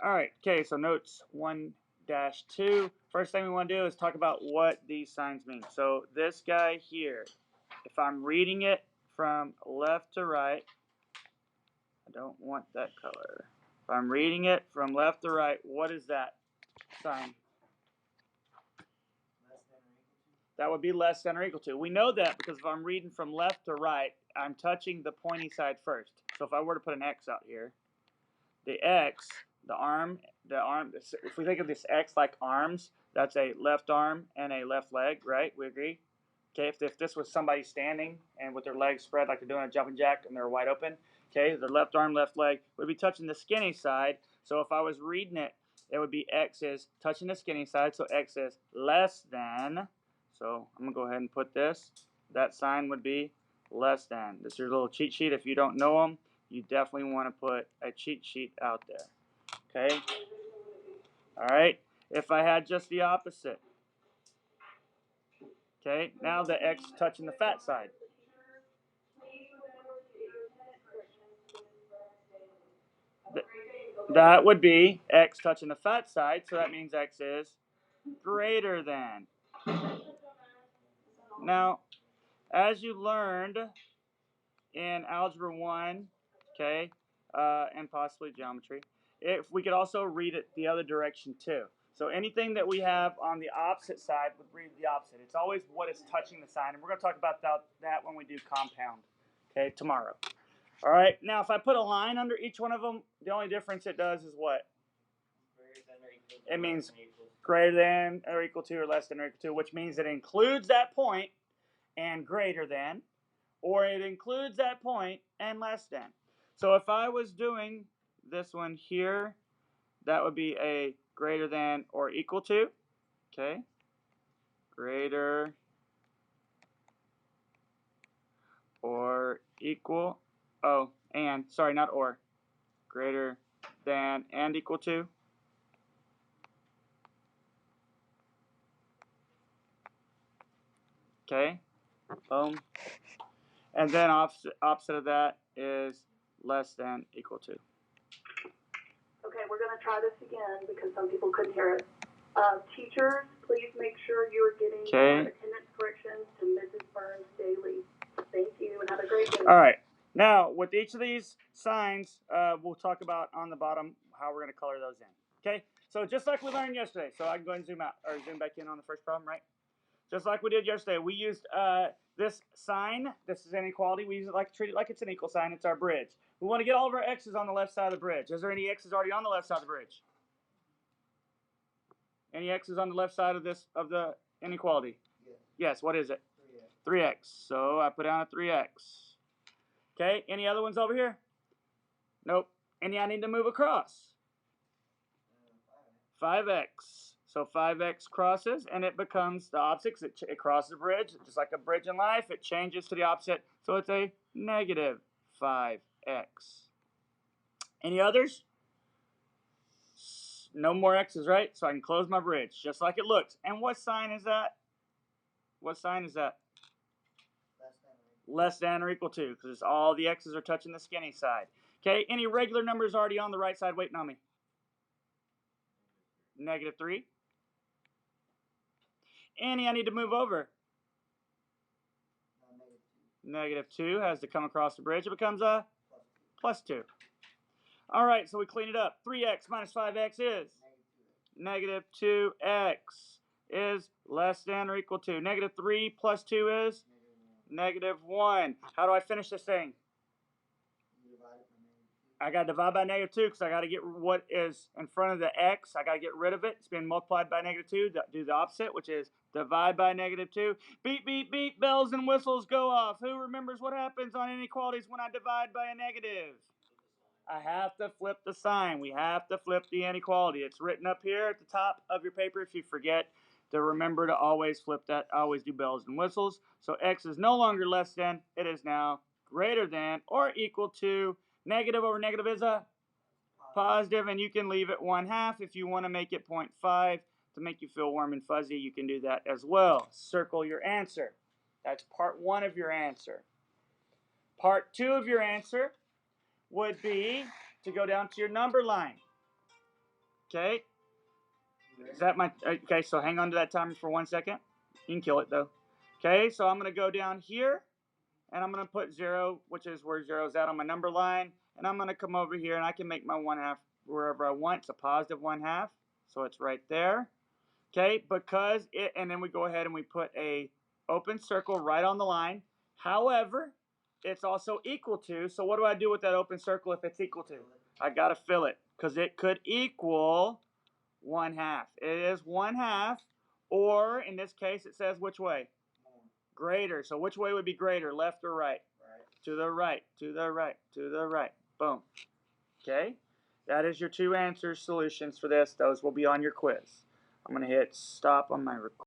All right, okay, so notes 1-2. First thing we want to do is talk about what these signs mean. So this guy here, if I'm reading it from left to right, I don't want that color. If I'm reading it from left to right, what is that sign? That would be less than or equal to. We know that because if I'm reading from left to right, I'm touching the pointy side first. So if I were to put an X out here, the X, the arm, if we think of this X like arms, that's a left arm and a left leg, right? We agree? Okay, if this was somebody standing and with their legs spread like they're doing a jumping jack and they're wide open, okay, the left arm, left leg would be touching the skinny side. So if I was reading it, it would be X is touching the skinny side, so X is less than. So I'm going to go ahead and put this. That sign would be less than. This is your little cheat sheet. If you don't know them, you definitely want to put a cheat sheet out there. Okay? All right? If I had just the opposite, okay, now the X touching the fat side. That would be X touching the fat side, so that means X is greater than. Now, as you learned in Algebra 1, okay, and possibly geometry, if we could also read it the other direction too. So anything that we have on the opposite side would read the opposite. It's always what is touching the sign, and we're going to talk about that when we do compound, okay, tomorrow. All right, now if I put a line under each one of them, the only difference it does is what? It means greater than or equal to or less than or equal to, which means it includes that point and greater than, or it includes that point and less than. So if I was doing this one here, that would be a greater than or equal to, okay? Greater or equal, oh, and, sorry, not or, greater than and equal to. Okay, boom. And then opposite of that is less than equal to. Okay, we're going to try this again because some people couldn't hear it. Teachers, please make sure you're getting your attendance corrections to Mrs. Burns daily. Thank you and have a great day. All right. Now, with each of these signs, we'll talk about on the bottom how we're going to color those in. Okay? So just like we learned yesterday, so I can go ahead and zoom out or zoom back in on the first problem, right? Just like we did yesterday, we used this sign. This is inequality. We use it like treat it like it's an equal sign. It's our bridge. We want to get all of our x's on the left side of the bridge. Is there any x's already on the left side of the bridge? Any x's on the left side of the inequality? Yes. What is it? 3x. So I put down a 3x. Okay. Any other ones over here? Nope. Any I need to move across? 5x. So 5x crosses, and it becomes the opposite. It crosses a bridge, just like a bridge in life. It changes to the opposite, so it's a negative 5x. Any others? No more x's, right? So I can close my bridge, just like it looks. And what sign is that? What sign is that? Less than or equal to, because all the x's are touching the skinny side. Okay, any regular numbers already on the right side waiting on me? Negative 3. Any I need to move over? Negative 2 has to come across the bridge. It becomes a plus 2. All right, so we clean it up. 3x minus 5x is? Negative 2x is less than or equal to. Negative 3 plus 2 is? Negative 1. How do I finish this thing? I got to divide by negative 2 because I got to get what is in front of the x. I got to get rid of it. It's being multiplied by negative 2. Do the opposite, which is divide by negative 2. Beep, beep, beep. Bells and whistles go off. Who remembers what happens on inequalities when I divide by a negative? I have to flip the sign. We have to flip the inequality. It's written up here at the top of your paper. If you forget to remember to always flip that, always do bells and whistles. So x is no longer less than. It is now greater than or equal to. Negative over negative is a positive, and you can leave it 1/2 if you want to make it 0.5 to make you feel warm and fuzzy. You can do that as well. Circle your answer. That's part 1 of your answer. Part 2 of your answer would be to go down to your number line. Okay. Is that my, okay, so hang on to that timer for 1 second. You can kill it though. Okay, so I'm going to go down here and I'm going to put 0, which is where 0 is at on my number line. And I'm going to come over here and I can make my 1/2 wherever I want. It's a positive 1/2. So it's right there. Okay, because it, and then we go ahead and we put a open circle right on the line. However, it's also equal to, so what do I do with that open circle if it's equal to? I got to fill it because it could equal 1/2. It is 1/2, or in this case, it says which way? Greater. So which way would be greater, left or right? Right. To the right, to the right, to the right. Boom. Okay, that is your 2 answer solutions for this. Those will be on your quiz. I'm going to hit stop on my recording.